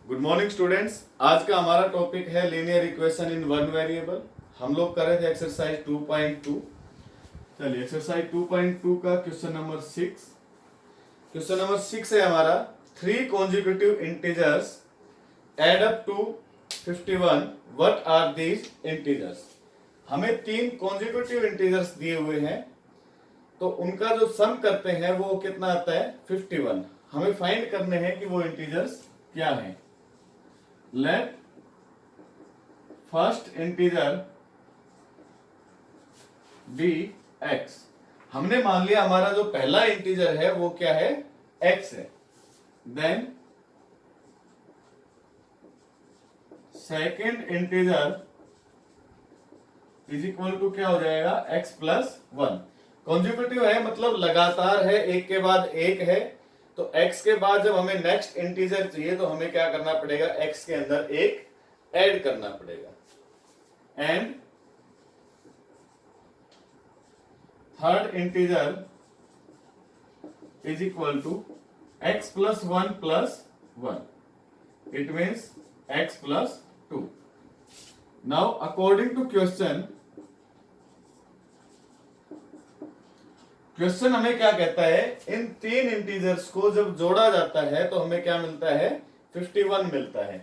Good morning students. आज का हमारा टॉपिक है linear equation in one variable. हम लोग कर रहे थे एक्सरसाइज 2.2। चलिए एक्सरसाइज 2.2 का क्वेश्चन नंबर 6। क्वेश्चन नंबर 6 है हमारा, 3 consecutive integers add up to 51, what are these integers. हमें 3 कॉन्जिक्यूटिव इंटीजर्स दिए हुए हैं, तो उनका जो सम करते हैं वो कितना आता है 51। हमें फाइंड करने हैं कि वो इंटीजर्स क्या हैं। Let first integer be x। हमने मान लिया हमारा जो पहला इंटीजर है वो क्या है, x है। Then second integer is equal to क्या हो जाएगा, x प्लस 1। कॉन्जिक्यूटिव है मतलब लगातार है, एक के बाद एक है। तो x के बाद जब हमें नेक्स्ट इंटीजर चाहिए तो हमें क्या करना पड़ेगा, x के अंदर एक ऐड करना पड़ेगा। And third integer is equal to x plus 1 plus 1। It means x plus 2। Now according to question हमें क्या कहता है, इन 3 इंटीजर्स को जब जोड़ा जाता है तो हमें क्या मिलता है, 51 मिलता है।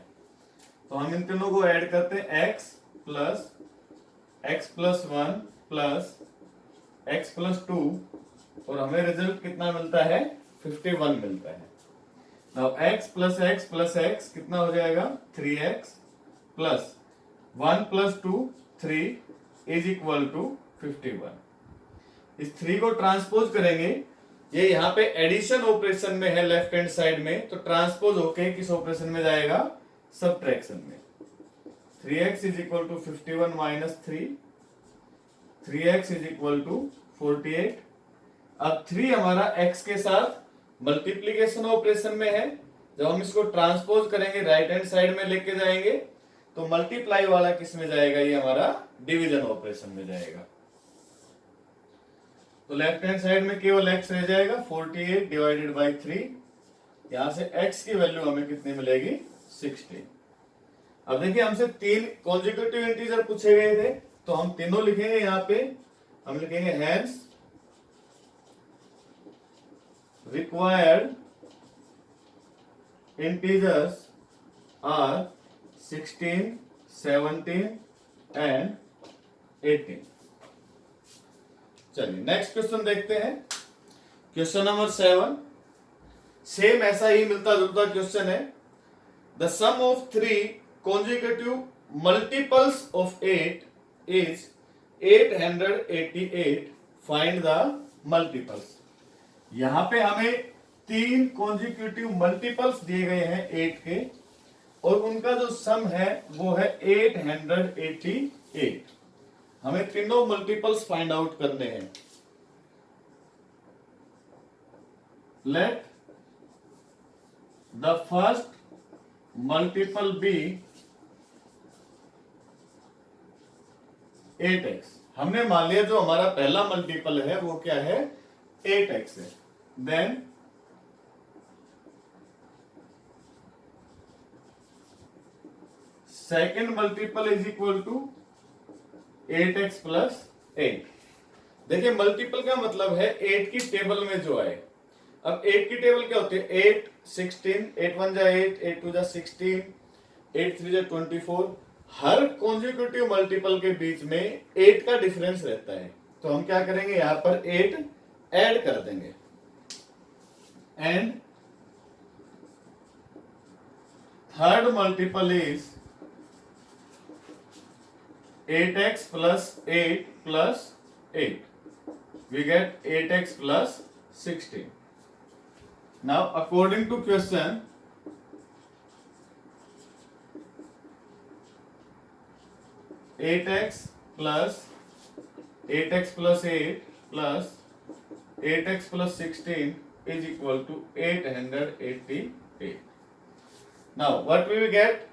तो हम इन तीनों को ऐड करते हैं, x plus 1 plus x plus 2, और हमें रिजल्ट कितना मिलता है, 51 मिलता है। नाउ x प्लस x कितना हो जाएगा, 3x plus 1 plus 2 3 is equal to 51। इस 3 को ट्रांसपोज करेंगे, ये यहाँ पे एडिशन ऑपरेशन में है लेफ्ट हैंड साइड में, तो ट्रांसपोज होके किस ऑपरेशन में जाएगा, सब्ट्रैक्शन में। 3x is equal to 51 minus 3x is equal to 48। अब 3 हमारा x के साथ मल्टीप्लीकेशन ऑपरेशन में है, जब हम इसको ट्रांसपोज करेंगे राइट हैंड साइड में लेके जाएंगे तो मल्टीप्लाई वाला किस में जाएगा, ये हमारा डिवीजन ऑपरेशन में जाएगा। तो लेफ्ट हैंड साइड में केवल x रह जाएगा, 48 डिवाइडेड बाई 3। यहां से x की वैल्यू हमें कितनी मिलेगी, 16। अब देखिए हमसे 3 कॉन्जिक्यूटिव इंटीजर पूछे गए थे, तो हम तीनों लिखेंगे। यहाँ पे हम लिखेंगे hence required integers are 16, 17 and 18। चलिए नेक्स्ट क्वेश्चन देखते हैं। क्वेश्चन नंबर 7, सेम ऐसा ही मिलता जुलता क्वेश्चन है। The sum of 3 consecutive multiples of 8 is 888। Find the multiples. यहां पे हमें 3 consecutive मल्टीपल्स दिए गए हैं 8 के, और उनका जो सम है वो है 888। हमें तीनों मल्टीपल्स फाइंड आउट करने हैं। Let the first multiple be 8x। हमने मान लिया जो हमारा पहला मल्टीपल है वो क्या है, 8x है। Then second multiple is equal to 8x plus 8। देखिए मल्टीपल का मतलब है 8 की टेबल में जो आए। अब 8 की टेबल क्या होती है, 8 16, 8 1 जा 8, 8 2 जा 16, 8 3 जा 24। हर कॉन्जिक्यूटिव मल्टीपल के बीच में 8 का डिफरेंस रहता है, तो हम क्या करेंगे, यहां पर 8 ऐड कर देंगे। And third multiple is 8x plus 8 plus 8. We get 8x plus 16. Now according to question, 8x plus 8x plus 8 plus 8x plus 16 is equal to 888. Now what we will get,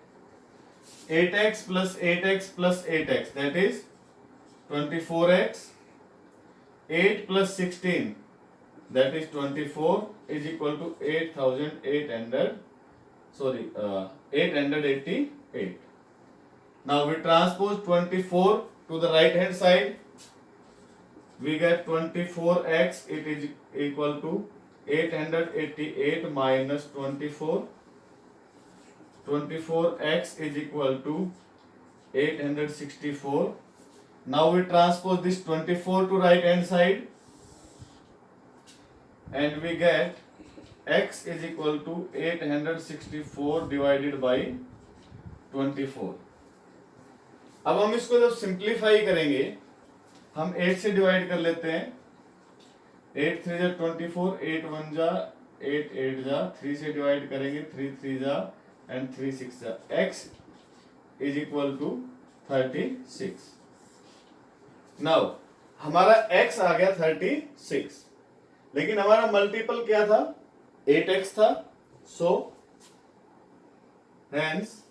8x plus 8x plus 8x, that is 24x, 8 plus 16 that is 24 is equal to 8816। sorry 888. Now we transpose 24 to the right hand side. We get 24x, it is equal to 888 minus 24. 24x is equal to 864. Now we transpose this 24 to right hand side and we get x is equal to 864 divided by 24. अब हम इसको जब simplify करेंगे, हम 8 से divide कर लेते हैं। 8 3 जा 24, 8 1 जा 8 8 जा, 3 से डिवाइड करेंगे, 3 3 जा एंड 3 6 जा। x is equal to 36। Now हमारा x आ गया 36, लेकिन हमारा मल्टीपल क्या था? 8x था। So hence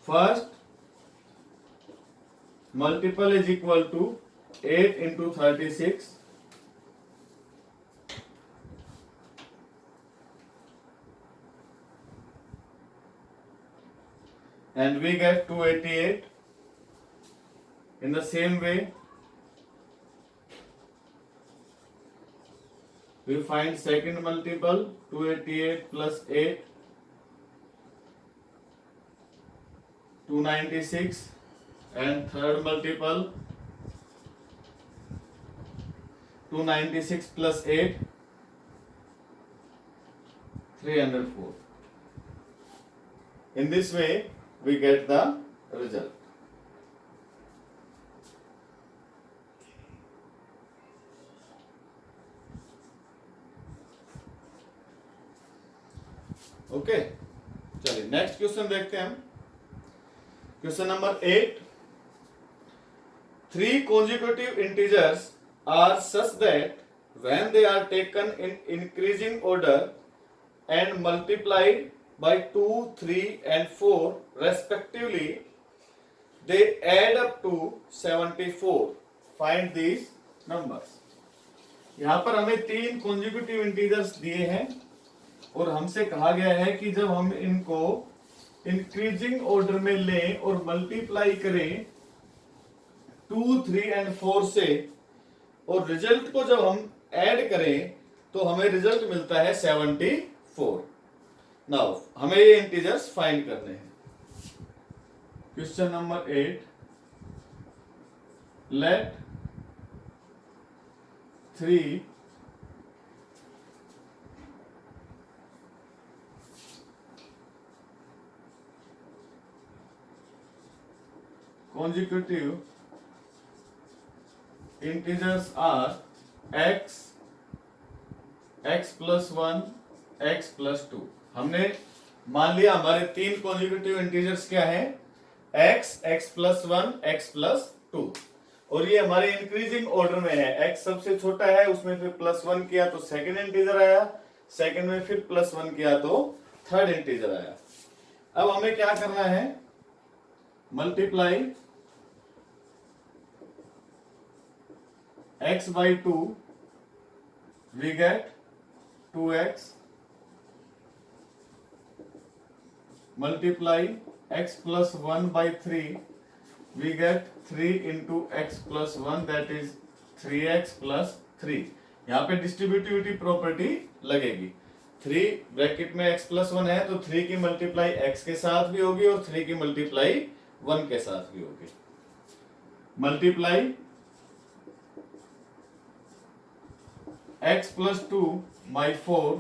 first multiple is equal to 8 into 36 and we get 288. In the same way we find second multiple 288 plus 8 296 and third multiple 296 plus 8 304. In this way we get the result. Okay, चलिए next question देखते हैं हम। Question number 8, 3 consecutive integers are such that when they are taken in increasing order and multiplied by 2, 3 and 4 respectively, they add up to 74. Find these numbers. यहाँ पर हमें 3 consecutive integers दिए हैं और हमसे कहा गया है कि जब हम इनको इंक्रीजिंग ऑर्डर में लें और मल्टीप्लाई करें 2, 3 एंड 4 से और रिजल्ट को जब हम ऐड करें तो हमें रिजल्ट मिलता है 74। नाउ हमें ये इंटीजर्स फाइंड करने हैं। Question number 8, let 3 consecutive integers are x, x plus 1, x plus 2। हमने मान लिया हमारे 3 consecutive integers क्या है? x, x plus 1, x plus 2 और ये हमारे इंक्रीजिंग ऑर्डर में है। x सबसे छोटा है, उसमें फिर प्लस 1 किया तो सेकेंड इंटीजर आया, सेकेंड में फिर प्लस 1 किया तो थर्ड इंटीजर आया। अब हमें क्या करना है? Multiply x by 2 we get 2x, multiply x plus 1 by 3 we get 3 into x plus 1 that is 3x plus 3। यहाँ पे डिस्ट्रीब्यूटिविटी प्रॉपर्टी लगेगी। 3 ब्रैकेट में x plus 1 है तो 3 की मल्टीप्लाई x के साथ भी होगी और 3 की मल्टीप्लाई 1 के साथ भी होगी। Multiply x plus 2 by 4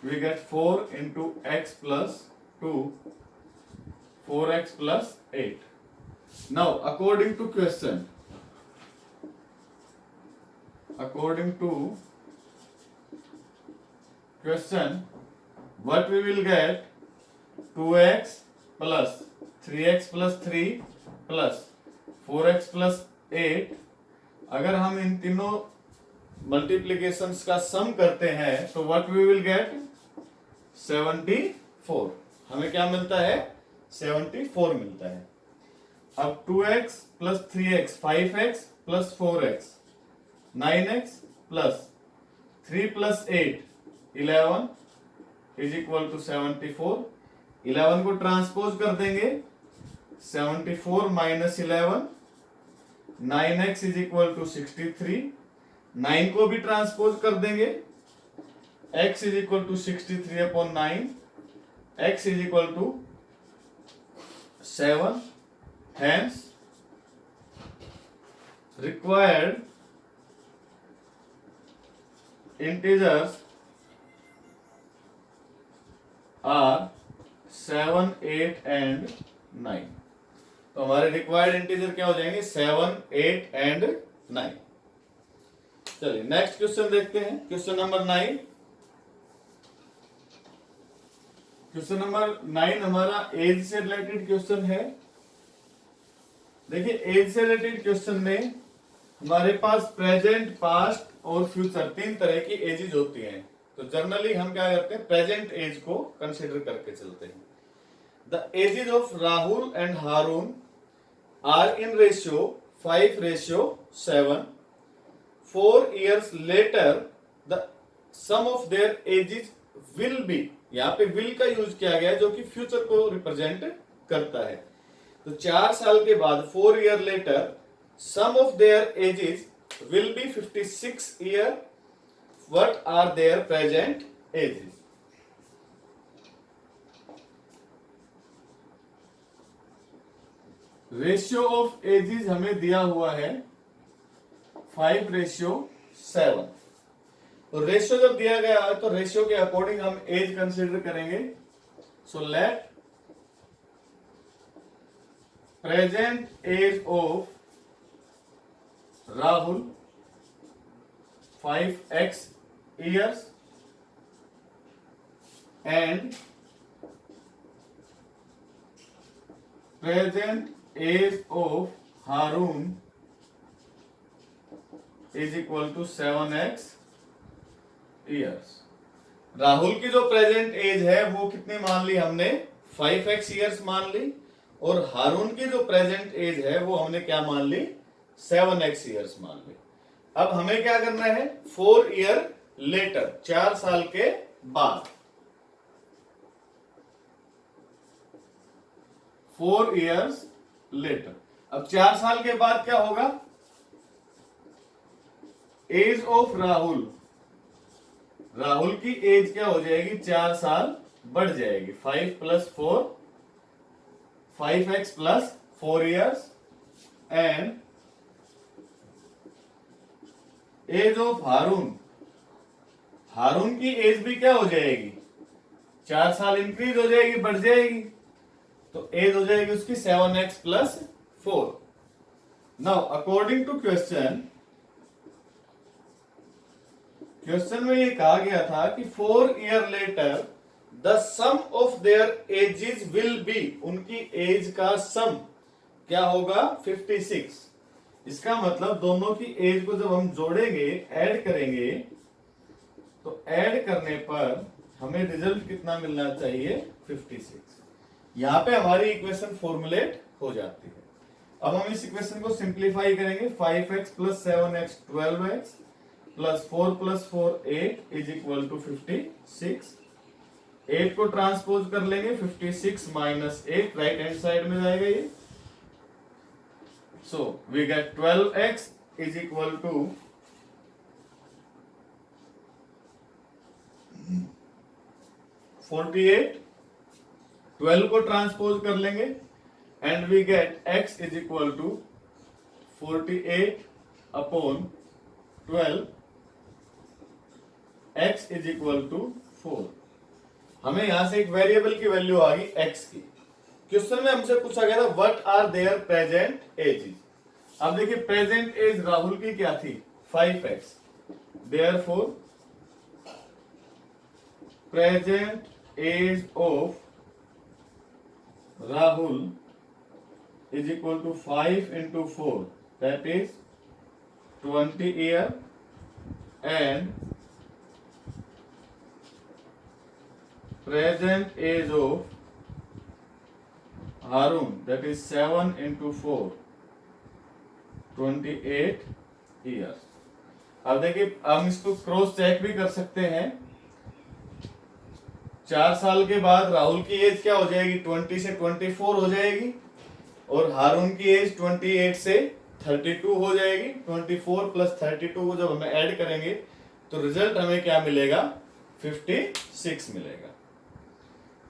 we get 4 into x plus 2 4x plus 8। now according to question what we will get? 2x plus 3x plus 3 plus 4x plus 8। अगर हम इन तीनों मल्टीप्लीकेशंस का सम करते हैं तो व्हाट वी विल गेट? 74। हमें क्या मिलता है? 74 मिलता है। अब 2x plus 3x 5x plus 4x 9x plus 3 plus 8 11 is equal to 74। 11 को ट्रांसपोज कर देंगे 74 minus 11, 9x is equal to 63। 9 को भी ट्रांसपोज कर देंगे x is equal to 63 upon 9, x is equal to 7। Hence required integers are 7, 8 and 9। तो हमारे required integer क्या हो जाएंगे 7, 8 एंड 9। चलिए नेक्स्ट क्वेश्चन देखते हैं। Question number 9। क्वेश्चन नंबर 9 हमारा एज से रिलेटेड क्वेश्चन है। देखिए एज से रिलेटेड क्वेश्चन में हमारे पास प्रेजेंट, पास्ट और फ्यूचर 3 तरह की एजेस होती हैं। तो जनरली हम क्या करते हैं, प्रेजेंट एज को कंसीडर करके चलते हैं। The ages of Rahul and Haroon are in ratio 5:7। 4 years later the sum of their ages will be, यहाँ पे will का यूज किया गया है जो कि फ्यूचर को रिप्रेजेंट करता है। तो 4 साल के बाद 4 year later sum of their ages will be 56 year। What are their present ages? Ratio of ages हमें दिया हुआ है 5:7। तो रेशियो जब दिया गया है तो रेशियो के अकॉर्डिंग हम एज कंसीडर करेंगे। So let present age of Rahul 5x years and present age of Harun is equal to 7x years। Rahul की जो प्रेजेंट एज है वो कितनी मान ली हमने 5x years मान ली, और हारून की जो प्रेजेंट एज है वो हमने क्या मान ली 7x years मान ली। अब हमें क्या करना है 4 year later, 4 साल के बाद 4 years later। अब 4 साल के बाद क्या होगा, एज ऑफ राहुल, राहुल की एज क्या हो जाएगी 4 साल बढ़ जाएगी। 5 + 4 5x + 4 years and age of Haroon, Haroon की एज भी क्या हो जाएगी 4 साल इंक्रीज हो जाएगी, बढ़ जाएगी। तो एज हो जाएगी उसकी 7x + 4। Now according to question में ये कहा गया था कि 4 year later the sum of their ages will be, उनकी एज का सम क्या होगा 56। इसका मतलब दोनों की एज को जब हम जोड़ेंगे, ऐड करेंगे, तो ऐड करने पर हमें रिजल्ट कितना मिलना चाहिए 56। यहां पे हमारी इक्वेशन फॉर्मुलेट हो जाती है। अब हम इस इक्वेशन को सिंप्लीफाई करेंगे। 5x + 7x 12x + 4 + 4 8 is equal to 56। 8 को ट्रांसपोज कर लेंगे 56 माइनस 8 राइट हैंड साइड में जाएगा ये। So we get 12x is equal to 48। 12 को ट्रांसपोज कर लेंगे and we get x is equal to 48 upon 12, x is equal to 4। हमें यहां से एक वेरिएबल की वैल्यू आ गई x की। क्वेश्चन में हमसे पूछा गया था what are their present ages. अब देखिए प्रेजेंट एज राहुल की क्या थी 5x, therefore present age of Rahul is equal to 5 into 4, that is 20 year, and present age of Harun, that is 7 into 4, 28 years। अब देखिए हम इसको क्रॉस चेक भी कर सकते हैं। 4 साल के बाद राहुल की एज क्या हो जाएगी, 20 से 24 हो जाएगी, और हारून की एज 28 से 32 हो जाएगी। 24 प्लस 32 को जब हम ऐड करेंगे तो रिजल्ट हमें क्या मिलेगा, 56 मिलेगा।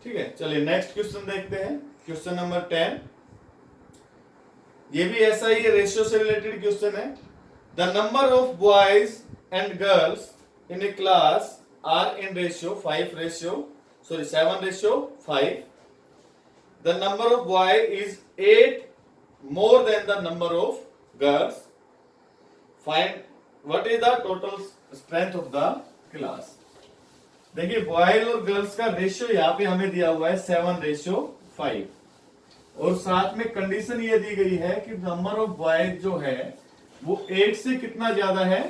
ठीक है, चलिए नेक्स्ट क्वेश्चन देखते हैं, क्वेश्चन नंबर 10। ये भी ऐसा ही रेशियो से रिलेटेड क्वेश्चन है। The number of boys and girls in a class are in ratio 7:5. The number of boys is 8 more than the number of girls. Find what is the total strength of the class. देखिए boys और girls का ratio यहाँ पे हमें दिया हुआ है 7:5, और साथ में कंडीशन ये दी गई है कि नंबर ऑफ बॉयज जो है वो 8 से कितना ज्यादा है,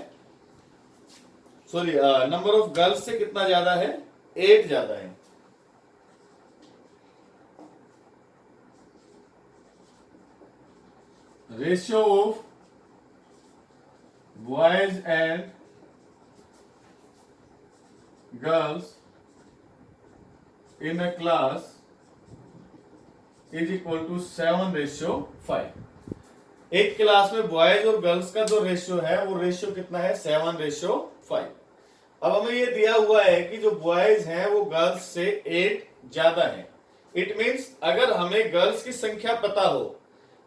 सॉरी नंबर ऑफ गर्ल्स से कितना ज्यादा है, 8 ज्यादा है। Ratio of boys and girls in a class is equal to 7:5। एक क्लास में बॉयज और गर्ल्स का जो रेशियो है वो रेशियो कितना है, 7:5। अब हमें ये दिया हुआ है कि जो बॉयज हैं वो गर्ल्स से 8 ज्यादा है। इट मींस अगर हमें गर्ल्स की संख्या पता हो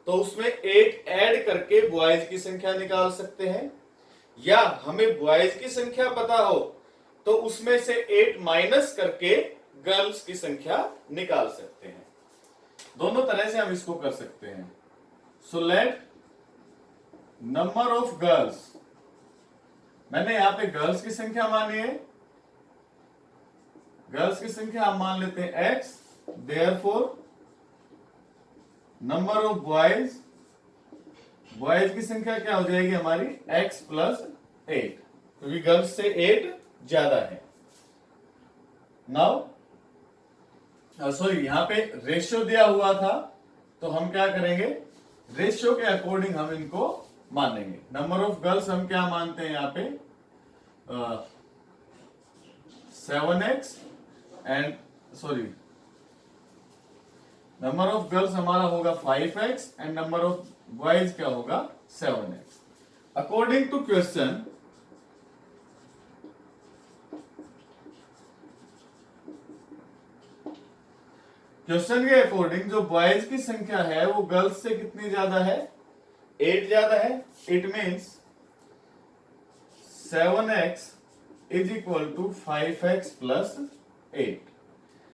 तो उसमें 8 ऐड करके बॉयज की संख्या निकाल सकते हैं, या हमें बॉयज की संख्या पता हो तो उसमें से 8 माइनस करके गर्ल्स की संख्या निकाल सकते हैं। दोनों तरह से हम इसको कर सकते हैं। So let number of girls, मैंने यहां पे गर्ल्स की संख्या मानी है, गर्ल्स की संख्या हम मान लेते हैं x, therefore number of boys, boys की संख्या क्या हो जाएगी हमारी x प्लस 8, क्योंकि गर्ल्स से 8 ज्यादा है। नाउ सॉरी यहां पे रेशियो दिया हुआ था तो हम क्या करेंगे, रेशियो के अकॉर्डिंग हम इनको मानेंगे। नंबर ऑफ गर्ल्स हम क्या मानते हैं यहाँ पे 7x and sorry number of girls हमारा होगा 5x and number of boys क्या होगा 7x। अकॉर्डिंग टू क्वेश्चन के अकॉर्डिंग जो बॉयज की संख्या है वो गर्ल्स से कितनी ज्यादा है, 8 ज्यादा है। It means 7x is equal to 5x plus 8।